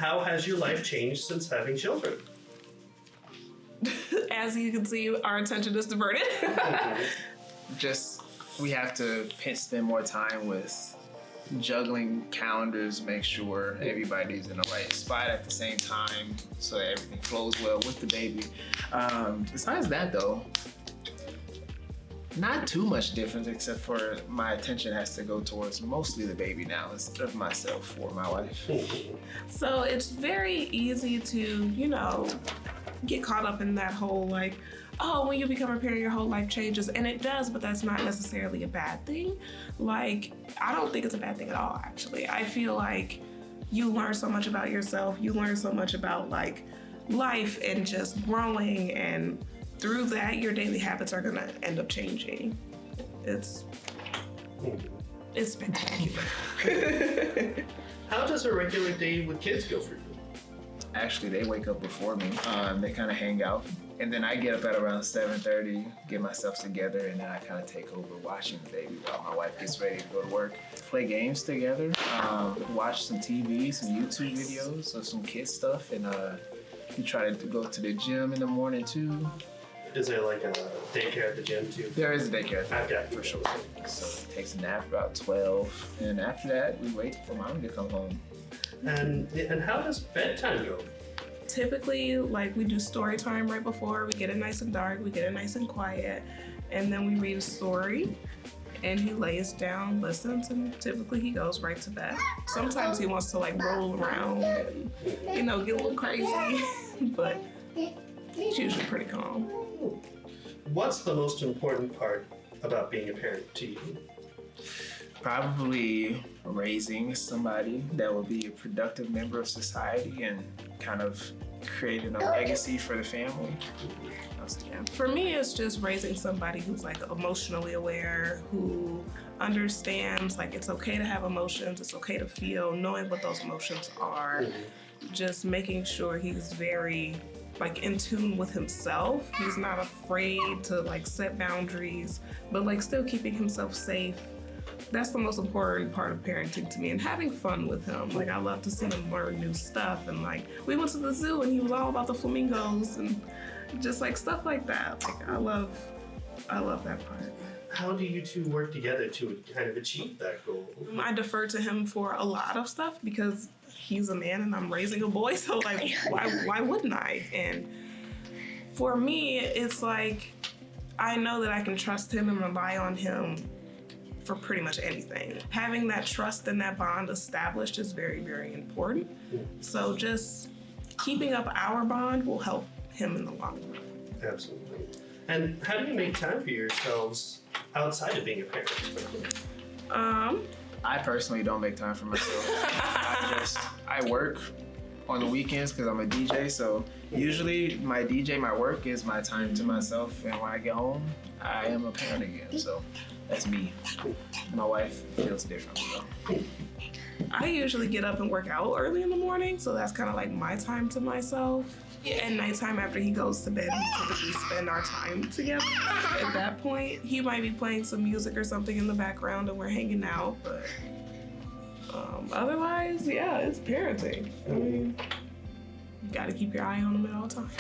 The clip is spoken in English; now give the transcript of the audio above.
How has your life changed since having children? As you can see, our attention is diverted. Just, we have to spend more time with juggling calendars, make sure everybody's in the right spot at the same time so that everything flows well with the baby. Besides that though, not too much difference except for my attention has to go towards mostly the baby now instead of myself or my wife. So it's very easy to, you know, get caught up in that whole like, oh, when you become a parent, your whole life changes. And it does, but that's not necessarily a bad thing. Like, I don't think it's a bad thing at all, actually. I feel like you learn so much about yourself. You learn so much about like life and just growing, and through that, your daily habits are gonna end up changing. It's spectacular. How does a regular day with kids go for you? Actually, they wake up before me. They kind of hang out. And then I get up at around 7:30, get myself together, and then I kind of take over watching the baby while my wife gets ready to go to work. Play games together, watch some TV, some YouTube videos of some kid stuff, and we try to go to the gym in the morning too. Is there like a daycare at the gym too? There is a daycare at the Okay, for sure. So takes a nap about 12, and after that, we wait for mom to come home. And how does bedtime go? Typically, like, we do story time right before. We get it nice and dark, we get it nice and quiet, and then we read a story, and he lays down, listens, and typically he goes right to bed. Sometimes he wants to like roll around and, you know, get a little crazy, but he's usually pretty calm. What's the most important part about being a parent to you? Probably raising somebody that will be a productive member of society and kind of creating a legacy for the family. Yeah. For me, it's just raising somebody who's like emotionally aware, who understands like it's okay to have emotions, it's okay to feel, knowing what those emotions are, just making sure he's very like in tune with himself. He's not afraid to like set boundaries, but like still keeping himself safe. That's the most important part of parenting to me, and having fun with him. Like, I love to see him learn new stuff, and like we went to the zoo and he was all about the flamingos and just like stuff like that. Like, I love that part. How do you two work together to kind of achieve that goal? I defer to him for a lot of stuff because he's a man and I'm raising a boy, so like why wouldn't I? And for me, it's like I know that I can trust him and rely on him for pretty much anything. Having that trust and that bond established is very, very important. So just keeping up our bond will help him in the long run. Absolutely. And how do you make time for yourselves outside of being a parent? I personally don't make time for myself. I work on the weekends because I'm a DJ, so usually my work is my time to myself, and when I get home, I am a parent again, so that's me. My wife feels differently though. I usually get up and work out early in the morning, so that's kind of like my time to myself. At nighttime after he goes to bed, we typically spend our time together. At that point, he might be playing some music or something in the background and we're hanging out, but otherwise, yeah, it's parenting. I mean, you gotta keep your eye on him at all times.